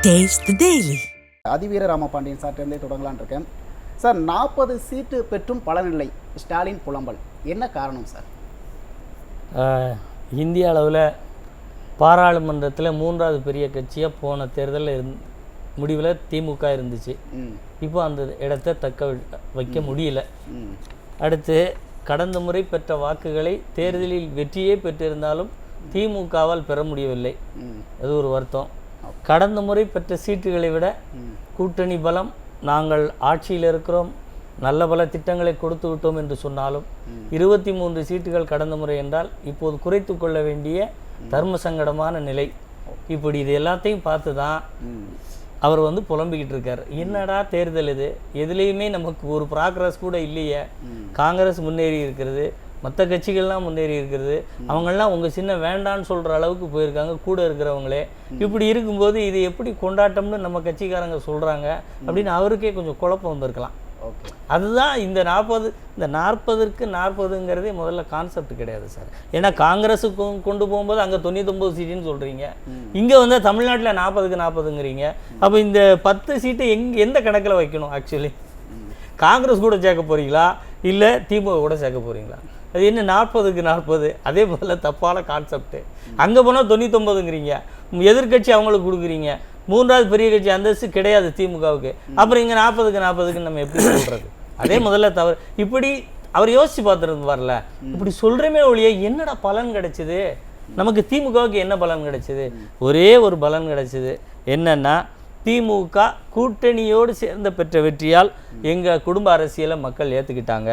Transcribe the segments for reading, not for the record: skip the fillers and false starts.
Taste the Daily. Athiveera Ramapandian சார்ட்டே தொடங்கலான் இருக்கேன் sir. 40 சீட்டு பெற்றும் பலனில்லை, ஸ்டாலின் புலம்பல், என்ன காரணம் சார்? இந்திய அளவில் பாராளுமன்றத்தில் 3வது பெரிய கட்சியாக போன தேர்தலில் முடிவில் திமுக இருந்துச்சு. இப்போ அந்த இடத்தை தக்க வைக்க முடியல. அடுத்து கடந்த முறை பெற்ற வாக்குகளை தேர்தலில் வெற்றியே பெற்றிருந்தாலும் திமுகவால் பெற முடியவில்லை. அது ஒரு வருத்தம். கடந்த முறை பெற்ற சீட்டுகளை விட கூட்டணி பலம், நாங்கள் ஆட்சியில் இருக்கிறோம், நல்ல பல திட்டங்களை கொடுத்து விட்டோம் என்று சொன்னாலும் 23 சீட்டுகள் கடந்த முறை என்றால் இப்போது குறைத்து கொள்ள வேண்டிய தர்ம சங்கடமான நிலை. இப்படி இது எல்லாத்தையும் பார்த்து தான் அவர் புலம்பிக்கிட்டு இருக்கார். என்னடா தேர்தல் இது, எதுலேயுமே நமக்கு ஒரு ப்ராக்ரஸ் கூட இல்லையே. காங்கிரஸ் முன்னேறி இருக்கிறது, மற்ற கட்சிகள்லாம் முன்னேறி இருக்கிறது, அவங்கெல்லாம் உங்கள் சின்ன வேண்டான்னு சொல்கிற அளவுக்கு போயிருக்காங்க கூட இருக்கிறவங்களே. இப்படி இருக்கும்போது இது எப்படி கொண்டாட்டம்னு நம்ம கட்சிக்காரங்க சொல்கிறாங்க அப்படின்னு அவருக்கே கொஞ்சம் குழப்பம் வந்திருக்கலாம். அதுதான் இந்த 40க்கு 40ங்கிறதே முதல்ல கான்செப்ட் கிடையாது சார். ஏன்னா காங்கிரஸுக்கு கொண்டு போகும்போது அங்கே 99 சீட்டுன்னு சொல்கிறீங்க, இங்கே தமிழ்நாட்டில் 40க்கு 40ங்கிறீங்க. அப்போ இந்த 10 சீட்டு எந்த கணக்கில் வைக்கணும்? ஆக்சுவலி காங்கிரஸ் கூட சேர்க்க போகிறீங்களா இல்லை திமுக கூட சேர்க்க போகிறீங்களா? அது என்ன 40க்கு 40? அதே போல் தப்பான கான்செப்ட்டு. அங்கே போனால் 99ங்கிறீங்க, எதிர்கட்சி அவங்களுக்கு கொடுக்குறீங்க, 3வது பெரிய கட்சி அந்தஸ்து கிடையாது திமுகவுக்கு. அப்புறம் இங்கே 40க்கு 40க்கு நம்ம எப்படி சொல்கிறது? அதே முதல்ல தவறு. இப்படி அவர் யோசித்து பார்த்துருந்து வரல. இப்படி சொல்கிறமே ஒழிய என்னடா பலன் கிடைச்சிது நமக்கு? திமுகவுக்கு என்ன பலன் கிடைச்சிது? ஒரே ஒரு பலன் கிடைச்சிது. என்னென்னா, திமுக கூட்டணியோடு சேர்ந்த பெற்ற வெற்றியால் எங்கள் குடும்ப அரசியலை மக்கள் ஏற்றுக்கிட்டாங்க.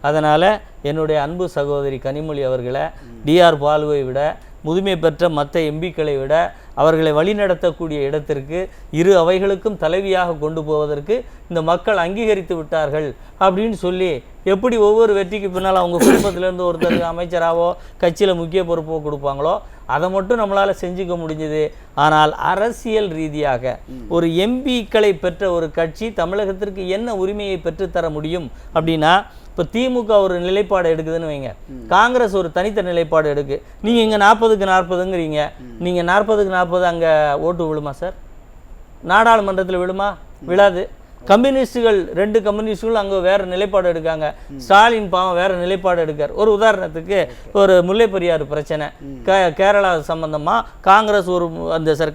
அதனால் என்னுடைய அன்பு சகோதரி கனிமொழி அவர்களை டிஆர் பாலுவை விட, முதுமை பெற்ற மற்ற எம்பிக்களை விட அவர்களை வழிநடத்தக்கூடிய இடத்திற்கு இரு அவைகளுக்கும் தலைவியாக கொண்டு போவதற்கு இந்த மக்கள் அங்கீகரித்து விட்டார்கள் அப்படின்னு சொல்லி, எப்படி ஒவ்வொரு வெற்றிக்கு பின்னால் அவங்க குடும்பத்திலேருந்து ஒருத்தருக்கு அமைச்சராகவோ கட்சியில் முக்கிய பொறுப்போ கொடுப்பாங்களோ அதை மட்டும் நம்மளால் செஞ்சுக்க முடிஞ்சது. ஆனால் அரசியல் ரீதியாக ஒரு எம்பிக்களை பெற்ற ஒரு கட்சி தமிழகத்திற்கு என்ன உரிமையை பெற்றுத்தர முடியும் அப்படின்னா, இப்போ திமுக ஒரு நிலைப்பாடு எடுக்குதுன்னு வைங்க, காங்கிரஸ் ஒரு தனித்த நிலைப்பாடு எடுக்கு. நீங்கள் இங்கே 40க்கு 40ங்கிறீங்க, நீங்கள் 40க்கு 40 அங்கே ஓட்டு விழுமா சார்? நாடாளுமன்றத்தில் விழுமா? விழாது. கம்யூனிஸ்டுகள் 2 கம்யூனிஸ்டுகள் அங்கே வேறு நிலைப்பாடு எடுக்காங்க, ஸ்டாலின் பாவம் வேறு நிலைப்பாடு எடுக்கார். ஒரு உதாரணத்துக்கு, ஒரு முல்லை பெரியாறு பிரச்சனை, கேரளா சம்பந்தமாக காங்கிரஸ்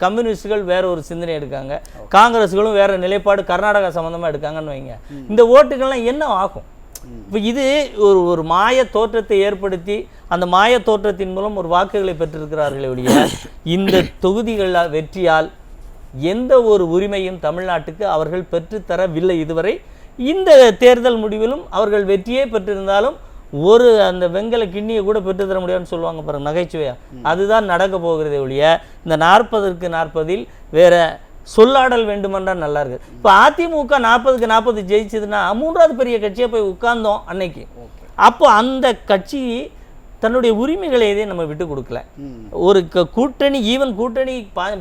கம்யூனிஸ்டுகள் வேற ஒரு சிந்தனை எடுக்காங்க, காங்கிரஸ்களும் வேறு நிலைப்பாடு கர்நாடகா சம்மந்தமாக எடுக்காங்கன்னு வைங்க. இந்த ஓட்டுகள்லாம் என்ன ஆகும்? இப்போ இது ஒரு மாய தோற்றத்தை ஏற்படுத்தி அந்த மாய தோற்றத்தின் மூலம் ஒரு வாக்குகளை பெற்றிருக்கிறார்களே ஒழிய இந்த தொகுதிகளில் வெற்றியால் எந்த ஒரு உரிமையும் தமிழ்நாட்டுக்கு அவர்கள் பெற்றுத்தரவில்லை இதுவரை. இந்த தேர்தல் முடிவிலும் அவர்கள் வெற்றியே பெற்றிருந்தாலும் ஒரு அந்த வெங்கல கிண்ணியை கூட பெற்றுத்தர முடியாதுன்னு சொல்லுவாங்க பாருங்க, நகைச்சுவையா. அதுதான் நடக்க போகிறதே ஒழிய இந்த 40க்கு 40 வேற சொல்லாடல் வேண்டுமென்றால் நல்லா இருக்கு. இப்போ அதிமுக 40க்கு 40 ஜெயிச்சதுன்னா 3வது பெரிய கட்சியாக போய் உட்கார்ந்தோம் அன்னைக்கு. அப்போ அந்த கட்சி தன்னுடைய உரிமைகளை எதையும் நம்ம விட்டு கொடுக்கல. ஒரு கூட்டணி, ஈவன் கூட்டணி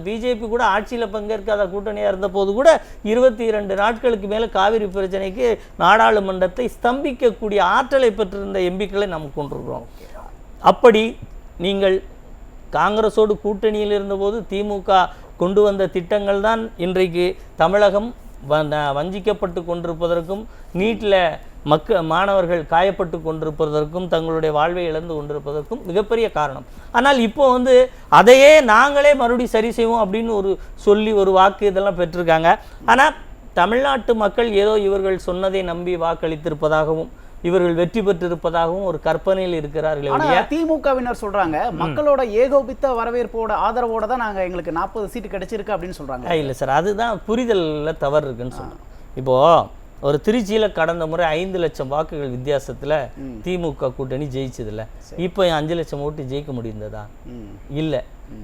பிஜேபி கூட ஆட்சியில் பங்கேற்காத கூட்டணியாக இருந்த போது கூட 22 நாட்களுக்கு மேலே காவிரி பிரச்சனைக்கு நாடாளுமன்றத்தை ஸ்தம்பிக்கக்கூடிய ஆற்றலை பெற்றிருந்த எம்பிக்களை நம்ம கொண்டிருக்கிறோம். அப்படி நீங்கள் காங்கிரஸோடு கூட்டணியில் இருந்தபோது திமுக கொண்டு வந்த திட்டங்கள் தான் இன்றைக்கு தமிழகம் வஞ்சிக்கப்பட்டு கொண்டிருப்பதற்கும், நீட்டில் மாணவர்கள் காயப்பட்டு கொண்டிருப்பதற்கும், தங்களுடைய வாழ்வை இழந்து கொண்டிருப்பதற்கும் மிகப்பெரிய காரணம். ஆனால் இப்போ அதையே நாங்களே மறுபடியும் சரி செய்வோம் அப்படின்னு ஒரு வாக்கு இதெல்லாம் பெற்றிருக்காங்க. ஆனால் தமிழ்நாட்டு மக்கள் ஏதோ இவர்கள் சொன்னதை நம்பி வாக்களித்திருப்பதாகவும் இவர்கள் வெற்றி பெற்றிருப்பதாகவும் ஒரு கற்பனையில் இருக்கிறார்கள். திமுகவினர் சொல்றாங்க, மக்களோட ஏகோபித்த வரவேற்போட ஆதரவோட தான் நாங்கள் எங்களுக்கு 40 சீட்டு கிடைச்சிருக்கு அப்படின்னு சொல்றாங்க. இல்லை சார், அதுதான் புரிதலில் தவறு இருக்குன்னு சொல்றோம். இப்போது ஒரு திருச்சியில் கடந்த முறை 5 லட்சம் வாக்குகள் வித்தியாசத்தில் திமுக கூட்டணி ஜெயிச்சதில்ல. இப்போ 5 லட்சம் ஓட்டு ஜெயிக்க முடிந்ததா? இல்லை.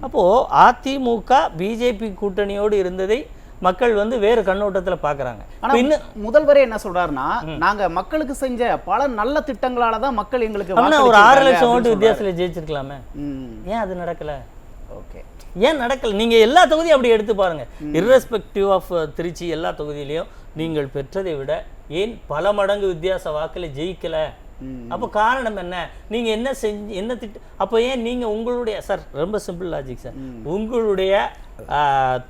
அப்போது அதிமுக பிஜேபி கூட்டணியோடு இருந்ததை மக்கள் வேறு கண்ணோட்டத்தில் பார்க்குறாங்க. இன்னும் முதல்வரே என்ன சொல்றாருன்னா, நாங்க மக்களுக்கு செஞ்ச பல நல்ல திட்டங்களால தான் மக்கள் எங்களுக்கு ஒரு 6 லட்சம் ஓட்டு வித்தியாசத்தில் ஜெயிச்சிருக்கலாமே. ஏன் அது நடக்கல? ஓகே, ஏன் நடக்கல? நீங்கள் எல்லா தொகுதியும் அப்படி எடுத்து பாருங்கள். இர்ரெஸ்பெக்டிவ் ஆஃப் திருச்சி எல்லா தொகுதியிலையும் நீங்கள் பெற்றதை விட ஏன் பல மடங்கு வித்தியாச வாக்கில் ஜெயிக்கலை அப்போ காரணம் என்ன? நீங்க என்ன செஞ்சு என்ன அப்போ ஏன் நீங்க உங்களுடைய சார் ரொம்ப சிம்பிள் லாஜிக் சார், உங்களுடைய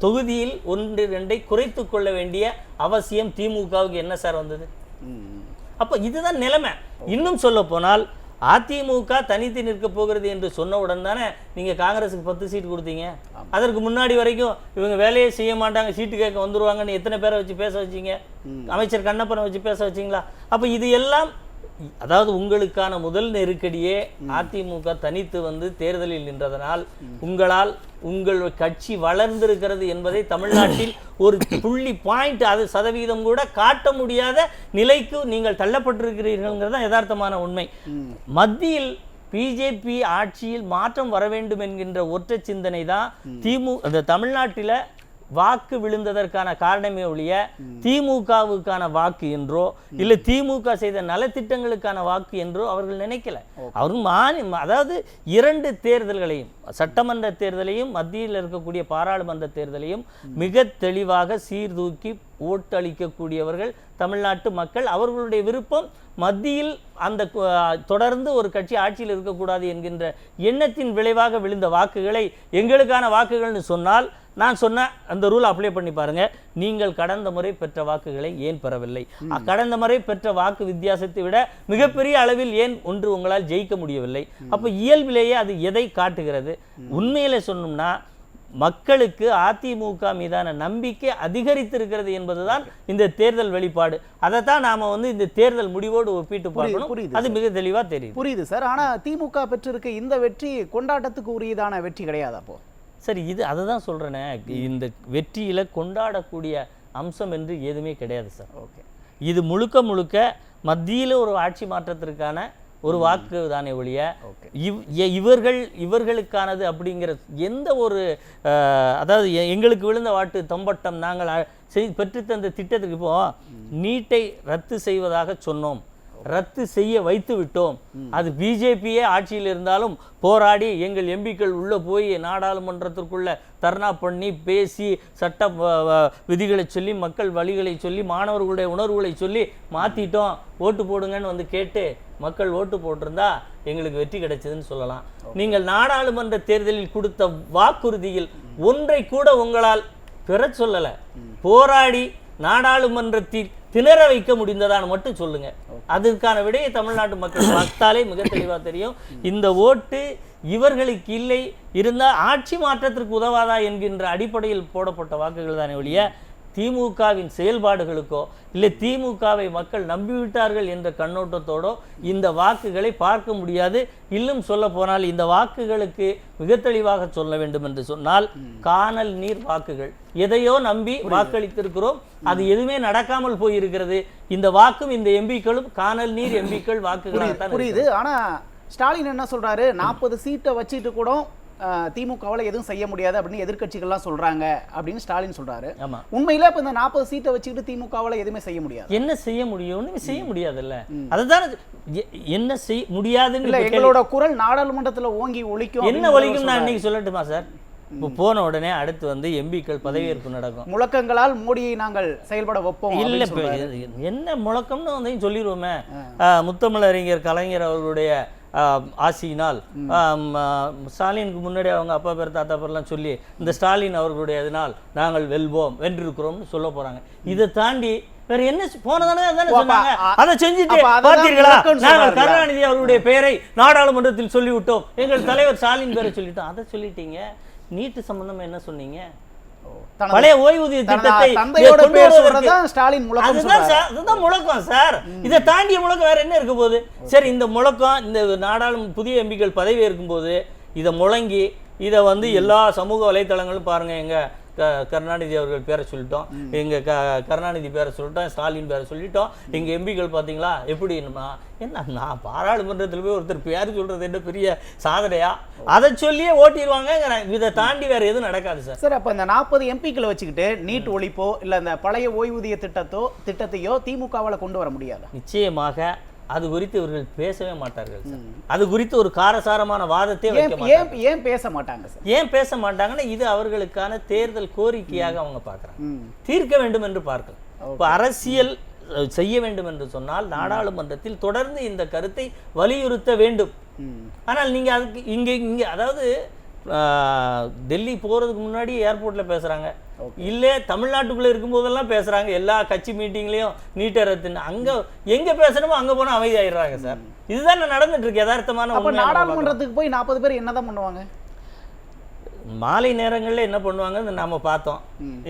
தொகுதியில் 1-2 குறைத்து கொள்ள வேண்டிய அவசியம் திமுகவுக்கு என்ன சார் வந்தது? அப்போ இதுதான் நிலைமை. இன்னும் சொல்ல போனால் அதிமுக தனித்து நிற்க போகிறது என்று சொன்னவுடன் தானே நீங்க காங்கிரஸுக்கு 10 சீட் கொடுத்தீங்க. அதற்கு முன்னாடி வரைக்கும் இவங்க வேலையை செய்ய மாட்டாங்க, சீட்டு கேட்க வந்துருவாங்கன்னு எத்தனை பேரை வச்சு பேச வச்சீங்க? அமைச்சர் கண்ணப்பனை வச்சு பேச வச்சிங்களா? அப்போ இது எல்லாம் அதாவது உங்களுக்கான முதல் நெருக்கடியே அதிமுக தனித்து வந்து தேர்தலில் நின்றதனால் உங்கள் கட்சி வளர்ந்திருக்கிறது என்பதை தமிழ்நாட்டில் ஒரு புள்ளி பாயிண்ட் அது சதவீதம் கூட காட்ட முடியாத நிலைக்கு நீங்கள் தள்ளப்பட்டிருக்கிறீர்கள் தான் யதார்த்தமான உண்மை. மத்தியில் பிஜேபி ஆட்சியில் மாற்றம் வர வேண்டும் என்கின்ற ஒற்றை சிந்தனை தான் அந்த தமிழ்நாட்டில் வாக்கு விழுந்ததற்கான காரணமே ஒழிய திமுகவுக்கான வாக்கு என்றோ இல்லை திமுக செய்த நலத்திட்டங்களுக்கான வாக்கு என்றோ அவர்கள் நினைக்கல. அவர்கள் அதாவது 2 தேர்தல்களையும், சட்டமன்ற தேர்தலையும் மத்தியில் இருக்கக்கூடிய பாராளுமன்ற தேர்தலையும் மிக தெளிவாக சீர்தூக்கி ஓட்டளிக்கக்கூடியவர்கள் தமிழ்நாட்டு மக்கள். அவர்களுடைய விருப்பம் மத்தியில் அந்த தொடர்ந்து ஒரு கட்சி ஆட்சியில் இருக்கக்கூடாது என்கின்ற எண்ணத்தின் விளைவாக விழுந்த வாக்குகளை எங்களுக்கான வாக்குகள்னு சொன்னால், நான் சொன்ன அந்த ரூல் அப்ளை பண்ணி பாருங்க. நீங்கள் கடந்த முறை பெற்ற வாக்குகளை ஏன் பெறவில்லை? கடந்த முறை பெற்ற வாக்கு வித்தியாசத்தை விட மிகப்பெரிய அளவில் ஏன் ஒன்று உங்களால் ஜெயிக்க முடியவில்லை? அப்போ இயல்பிலேயே அது எதை காட்டுகிறது? உண்மையிலே சொன்னோம்னா மக்களுக்கு அதிமுக மீதான நம்பிக்கை அதிகரித்திருக்கிறது என்பதுதான் இந்த தேர்தல் வெளிப்பாடு. அதைத்தான் நாம வந்து இந்த தேர்தல் முடிவோடு ஒப்பிட்டு பார்க்கணும். அது மிக தெளிவா தெரியும். புரியுது சார். ஆனா திமுக பெற்றிருக்க இந்த வெற்றி கொண்டாட்டத்துக்கு உரியதான வெற்றி கிடையாது. அப்போ சரி, இது அதை தான் சொல்கிறேனே, இந்த வெற்றியில் கொண்டாடக்கூடிய அம்சம் என்று எதுவுமே கிடையாது சார். ஓகே, இது முழுக்க முழுக்க மத்தியில் ஒரு ஆட்சி மாற்றத்திற்கான ஒரு வாக்கு தானே ஒழிய இவர்களுக்கானது அப்படிங்கிற எந்த ஒரு அதாவது எங்களுக்கு விழுந்த வாட்டு தம்பட்டம் நாங்கள் பெற்றுத்தந்த திட்டத்துக்கு இப்போ நீட்டை ரத்து செய்வதாக சொன்னோம், ரத்து செய்ய வைத்து விட்டோம். அது பிஜேபியே ஆட்சியில் இருந்தாலும் போராடி எங்கள் எம்பிக்கள் உள்ளே போய் நாடாளுமன்றத்திற்குள்ள தர்ணா பண்ணி பேசி சட்ட விதிகளை சொல்லி மக்கள் வழிகளை சொல்லி மாணவர்களுடைய உணர்வுகளை சொல்லி மாற்றிட்டோம், ஓட்டு போடுங்கன்னு வந்து கேட்டு மக்கள் ஓட்டு போட்டிருந்தா எங்களுக்கு வெற்றி கிடைச்சதுன்னு சொல்லலாம். நீங்கள் நாடாளுமன்ற தேர்தலில் கொடுத்த வாக்குறுதியில் ஒன்றை கூட உங்களால் பெற சொல்லலை. போராடி நாடாளுமன்றத்தில் திணற வைக்க முடிந்ததான்னு மட்டும் சொல்லுங்க. அதற்கான விடையை தமிழ்நாட்டு மக்கள் பார்த்தாலே மிக தெளிவாக தெரியும். இந்த ஓட்டு இவர்களுக்கு இல்லை, இருந்தால் ஆட்சி மாற்றத்திற்கு உதவாதா என்கின்ற அடிப்படையில் போடப்பட்ட வாக்குகள் தானே ஒழிய திமுகவின் செயல்பாடுகளுக்கோ இல்லை திமுகவை மக்கள் நம்பிவிட்டார்கள் என்ற கண்ணோட்டத்தோடோ இந்த வாக்குகளை பார்க்க முடியாது. இன்னும் சொல்ல போனால் இந்த வாக்குகளுக்கு மிக தெளிவாக சொல்ல வேண்டும் என்று சொன்னால் காணல் நீர் வாக்குகள். எதையோ நம்பி வாக்களித்திருக்கிறோம், அது எதுவுமே நடக்காமல் போயிருக்கிறது. இந்த வாக்கும் இந்த எம்பிக்களும் காணல் நீர் எம்பிக்கள் வாக்குகளாக புரியுது. ஆனா ஸ்டாலின் என்ன சொல்றாரு, 40 சீட்டை வச்சுட்டு கூட திமுகவால் எதுவும் செய்ய முடியாது அப்படின்னு எதிர்கட்சிகள்லாம் சொல்றாங்க அப்படின்னு ஸ்டாலின் சொல்றாரு. உண்மையில இப்ப இந்த 40 சீட்டை வச்சுக்கிட்டு திமுகவால் எதுவுமே செய்ய முடியாது. என்ன செய்ய முடியும்? ஒண்ணுமே செய்ய முடியாதுல்ல. அதுதான் என்ன செய்ய முடியாதுன்னு எங்களோட குரல் நாடாளுமன்றத்துல ஓங்கி ஒலிக்கும். என்ன ஒலிக்கும் நான் இன்னைக்கு சொல்லட்டுமா சார்? இப்போ போன உடனே அடுத்து வந்து எம்பிக்கள் பதவியேற்பு நடக்கும். முழக்கங்களால் மோடியை நாங்கள் செயல்பட வைப்போம். இல்ல என்ன முழக்கம்னு வந்து சொல்லிடுவோமே, முத்தமிழறிஞர் கலைஞர் அவர்களுடைய ஆசியினால் ஸ்டாலினுக்கு முன்னாடி அவங்க அப்பா பேர் தாத்தா பேர்லாம் சொல்லி இந்த ஸ்டாலின் அவர்களுடைய இதனால் நாங்கள் வென்றிருக்கிறோம்னு சொல்ல போறாங்க. இதை தாண்டி வேற என்ன போனதானே சொன்னாங்க, அதை செஞ்சுட்டு பார்த்தீர்களா? நாங்கள் கருணாநிதி அவர்களுடைய பெயரை நாடாளுமன்றத்தில் சொல்லிவிட்டோம், எங்கள் தலைவர் ஸ்டாலின் பேரை சொல்லிட்டோம். அதை சொல்லிட்டீங்க. நீட்டு சம்பந்தமா என்ன சொன்னீங்க? பழைய ஓய்வூதிய திட்டத்தை அதுதான் முழக்கம் சார். இதை தாண்டிய முழக்கம் வேற என்ன இருக்க போகுது? சரி, இந்த முழக்கம் இந்த நாடாளுமன்ற புதிய எம்பிக்கள் பதவி இருக்கும்போது இதை முழங்கி இதை வந்து எல்லா சமூக வலைத்தளங்களும் பாருங்க, எங்க கருணாநிதி அவர்கள் பேரை சொல்லிட்டோம், எங்க கருணாநிதி பேரை சொல்லிட்டோம், ஸ்டாலின் பேரை சொல்லிட்டோம், எங்க எம்பிக்கள் பார்த்தீங்களா எப்படி என்ன நான் பாராளுமன்றத்தில் போய் ஒருத்தர் பேர் சொல்றது என்ன பெரிய சாதனையா? அதை சொல்லியே ஓட்டிடுவாங்க. இதை தாண்டி வேற எதுவும் நடக்காது சார். சார், அப்ப இந்த 40 எம்பிக்களை வச்சுக்கிட்டு நீட் ஒழிப்போ இல்ல இந்த பழைய ஓய்வூதிய திட்டத்தையோ திமுகவால் கொண்டு வர முடியாது. நிச்சயமாக அது குறித்து இவர்கள் பேசவே மாட்டார்கள். அது குறித்து ஒரு காரசாரமான வாதத்தை ஏன் பேச மாட்டாங்க சார்? ஏன் பேச மாட்டாங்கன்னா இது அவர்களுக்கான தேர்தல் கோரிக்கையாக அவங்க பார்க்கறாங்க, தீர்க்க வேண்டும் என்று பார்க்கலாம். இப்போ அரசியல் செய்ய வேண்டும் என்று சொன்னால் நாடாளுமன்றத்தில் தொடர்ந்து இந்த கருத்தை வலியுறுத்த வேண்டும். ஆனால் நீங்க அதுக்கு இங்க அதாவது டெல்லி போறதுக்கு முன்னாடி ஏர்போர்ட்ல பேசுறாங்க, இல்ல தமிழ்நாட்டுக்குள்ள இருக்கும்போதெல்லாம் பேசுறாங்க, எல்லா கட்சி மீட்டிங்லயும் நீட்டரத்துன்னு. அங்க எங்க பேசணுமோ அங்க போனா அமைதி ஆயிடுறாங்க சார். இதுதான் நடந்துட்டு இருக்கு யதார்த்தமான. நாடாளுமன்றத்துக்கு போய் 40 பேர் என்னதான் பண்ணுவாங்க? மாலை நேரங்களில் என்ன பண்ணுவாங்கன்னு நாம் பார்த்தோம்.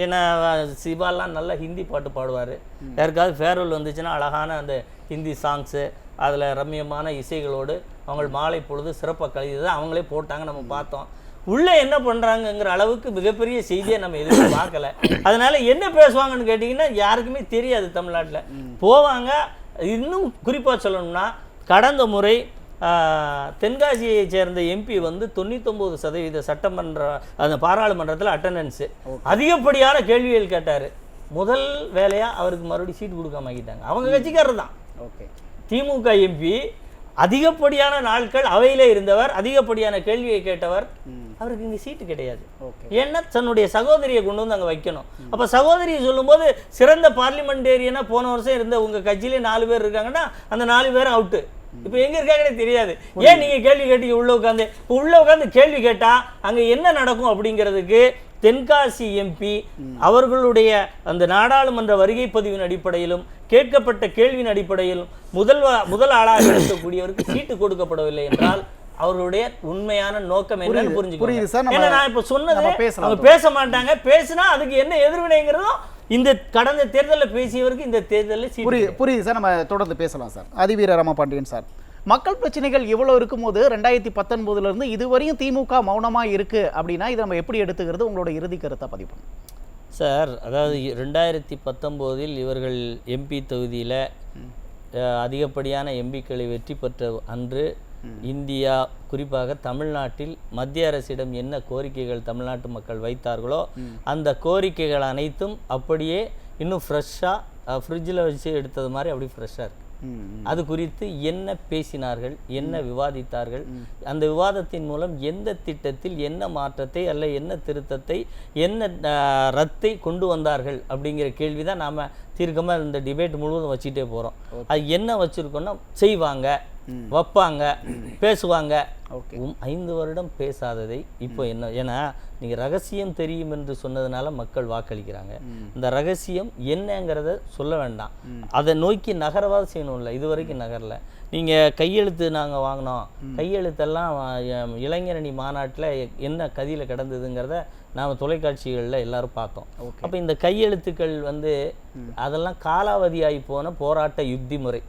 ஏன்னா சிவாலாம் நல்லா ஹிந்தி பாட்டு பாடுவார். யாருக்காவது ஃபேர்வெல் வந்துச்சுன்னா அழகான அந்த ஹிந்தி சாங்ஸு, அதில் ரம்மியமான இசைகளோடு அவங்க மாலை பொழுது சிறப்பாக கழிது அவங்களே போட்டாங்க, நம்ம பார்த்தோம். உள்ளே என்ன பண்ணுறாங்கங்கிற அளவுக்கு மிகப்பெரிய செய்தியை நம்ம எதுவும் பார்க்கல. அதனால் என்ன பேசுவாங்கன்னு கேட்டிங்கன்னா யாருக்குமே தெரியாது. தமிழ்நாட்டில் போவாங்க. இன்னும் குறிப்பாக சொல்லணும்னா கடந்த முறை தென்காசியை சேர்ந்த எம்பி வந்து 99% சட்டமன்ற அந்த பாராளுமன்றத்தில் அட்டண்டன்ஸு, அதிகப்படியான கேள்விகள் கேட்டார். முதல் வேலையாக அவருக்கு மறுபடியும் சீட்டு கொடுக்காம ஆகிட்டாங்க. அவங்க கட்சிக்காரர் தான். திமுக எம்பி அதிகப்படியான நாட்கள் அவையிலே இருந்தவர், அதிகப்படியான கேள்வியை கேட்டவர், அவருக்கு இங்கே சீட்டு கிடையாது. ஏன்னா தன்னுடைய சகோதரியை கொண்டு வந்து அங்கே வைக்கணும். அப்போ சகோதரியை சொல்லும்போது சிறந்த பார்லிமெண்டேரியனாக போன வருஷம் இருந்த உங்கள் கட்சியிலே 4 பேர் இருக்காங்கன்னா அந்த 4 பேரும் அவுட்டு. இப்போ எங்கே இருக்காங்கன்னே தெரியாது. ஏன் நீங்கள் கேள்வி கேட்டீங்க உள்ளே உட்காந்து கேள்வி கேட்டால் அங்கே என்ன நடக்கும் அப்படிங்கிறதுக்கு தென்காசி எம்பி அவர்களுடைய அந்த நாடாளுமன்ற வருகை பதிவின் அடிப்படையிலும் கேட்கப்பட்ட கேள்வியின் அடிப்படையிலும் முதல் ஆளாக இருக்கக்கூடியவருக்கு சீட்டு கொடுக்கப்படவில்லை என்றால் அவர்களுடைய உண்மையான நோக்கம் என்னன்னு புரிஞ்சுக்கணும். ஏன்னா நான் இப்போ சொன்னது அவங்க பேச மாட்டாங்க, பேசினா அதுக்கு என்ன எதிர்வினைங்கிறதும் இந்த கடந்த தேர்தலில் பேசியவருக்கு இந்த தேர்தலில் புரியுது சார். நம்ம தொடர்ந்து பேசலாம் சார். அதிவீர ராமபாண்டியன் சார், மக்கள் பிரச்சனைகள் இவ்வளோ இருக்கும்போது 2019 இருந்து இதுவரையும் திமுக மௌனமாக இருக்கு அப்படின்னா இதை நம்ம எப்படி எடுத்துக்கிறது? உங்களோட இறுதி கருத்தை பதிவு பண்ணுங்க சார். அதாவது 2019 இவர்கள் எம்பி தொகுதியில் அதிகப்படியான எம்பிக்களை வெற்றி பெற்ற அன்று இந்தியா குறிப்பாக தமிழ்நாட்டில் மத்திய அரசிடம் என்ன கோரிக்கைகள் தமிழ்நாட்டு மக்கள் வைத்தார்களோ அந்த கோரிக்கைகள் அனைத்தும் அப்படியே இன்னும் ஃப்ரெஷ்ஷாக ஃப்ரிட்ஜில் வச்சு எடுத்தது மாதிரி அப்படி ஃப்ரெஷ்ஷாக இருக்குது. அது குறித்து என்ன பேசினார்கள், என்ன விவாதித்தார்கள், அந்த விவாதத்தின் மூலம் எந்த திட்டத்தில் என்ன மாற்றத்தை அல்ல என்ன திருத்தத்தை என்ன ரத்தை கொண்டு வந்தார்கள் அப்படிங்கிற கேள்வி தான் நாம் தீர்க்கமாக இந்த டிபேட் முழுவதும் வச்சுட்டே போகிறோம். அது என்ன வச்சுருக்கோன்னா செய்வாங்க, வைப்பாங்க, பேசுவாங்க. 5 வருடம் பேசாததை இப்போ என்ன, ஏன்னா நீங்கள் ரகசியம் தெரியும் என்று சொன்னதுனால மக்கள் வாக்களிக்கிறாங்க. இந்த ரகசியம் என்னங்கிறத சொல்ல வேண்டாம், அதை நோக்கி நகரவாது செய்யணும்ல. இது வரைக்கும் நகரல. நீங்கள் கையெழுத்து நாங்கள் வாங்கினோம், கையெழுத்தெல்லாம் இளைஞரணி மாநாட்டில் என்ன கதியில் கிடந்ததுங்கிறத நாம் தொலைக்காட்சிகளில் எல்லாரும் பார்த்தோம். அப்போ இந்த கையெழுத்துக்கள் வந்து அதெல்லாம் காலாவதியாகி போன போராட்ட யுக்தி முறை.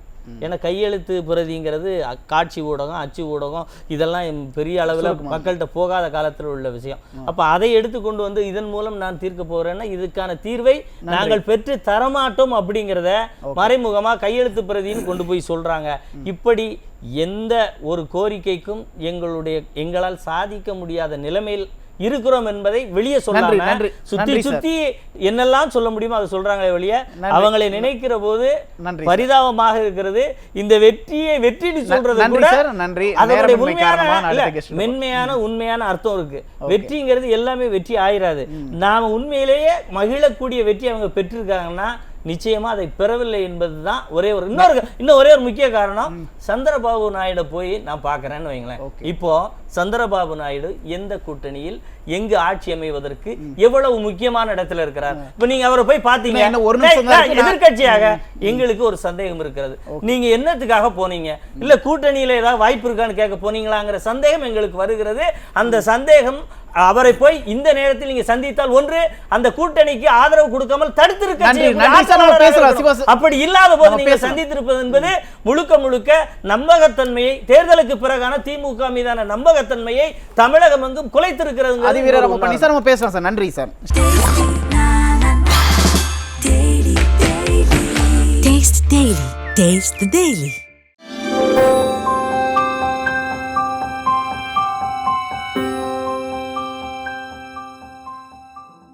ஏன்னா கையெழுத்து பிரதிங்கிறது காட்சி ஊடகம், அச்சு ஊடகம் இதெல்லாம் பெரிய அளவில் மக்கள்கிட்ட போகாத காலத்தில் உள்ள விஷயம். அப்போ அதை எடுத்துக்கொண்டு வந்து இதன் மூலம் நான் தீர்க்க போகிறேன்னா இதுக்கான தீர்வை நாங்கள் பெற்று தரமாட்டோம் அப்படிங்கிறத மறைமுகமாக கையெழுத்து பிரதின்னு கொண்டு போய் சொல்கிறாங்க. இப்படி எந்த ஒரு கோரிக்கைக்கும் எங்களால் சாதிக்க முடியாத நிலைமையில் இருக்கிறோம் என்பதை வெளியே சொல்லாம சுத்தி சுத்தி என்னெல்லாம் சொல்ல முடியுமோ அதை சொல்றாங்களே வெளியே. அவங்களை நினைக்கிற போது பரிதாபமாக இருக்கிறது. இந்த வெற்றின்னு சொல்றது கூட அதனுடைய மென்மையான உண்மையான அர்த்தம் இருக்கு. வெற்றிங்கிறது எல்லாமே வெற்றி ஆயிராது. நாம உண்மையிலேயே மகிழக்கூடிய வெற்றி அவங்க பெற்றிருக்காங்கன்னா நிச்சயமா அதை பெறவில்லை என்பதுதான் ஒரே ஒரு முக்கிய காரணம். சந்திரபாபு நாயுடு போய் நான் பார்க்கறேன்னு வைங்களேன். இப்போ சந்திரபாபு நாயுடு எந்த கூட்டணியில் எங்கு ஆட்சி அமைவதற்கு எவ்வளவு முக்கியமான இடத்துல இருக்கிறார். இப்ப நீங்க அவரை போய் பாத்தீங்க, எதிர்கட்சியாக எங்களுக்கு ஒரு சந்தேகம் இருக்கிறது. நீங்க என்னத்துக்காக போனீங்க, இல்ல கூட்டணியில ஏதாவது வாய்ப்பு இருக்கான்னு கேட்க போனீங்களாங்கிற சந்தேகம் எங்களுக்கு வருகிறது. அந்த சந்தேகம் அவரை போய் இந்த நேரத்தில் நீங்க சந்தித்தால் ஒன்று அந்த கூட்டணிக்கு ஆதரவு கொடுக்காமல் தடுத்திருக்க, அப்படி இல்லாத போது நீங்க சந்தித்திருப்பது என்பது முழுக்க நம்பகத்தன்மையை, தேர்தலுக்கு பிறகான திமுக மீதான நம்பகத்தன்மையை தமிழகம் எங்கும் குலைத்திருக்கிறது. பேசலாம் சார். நன்றி சார். Taste the Daily.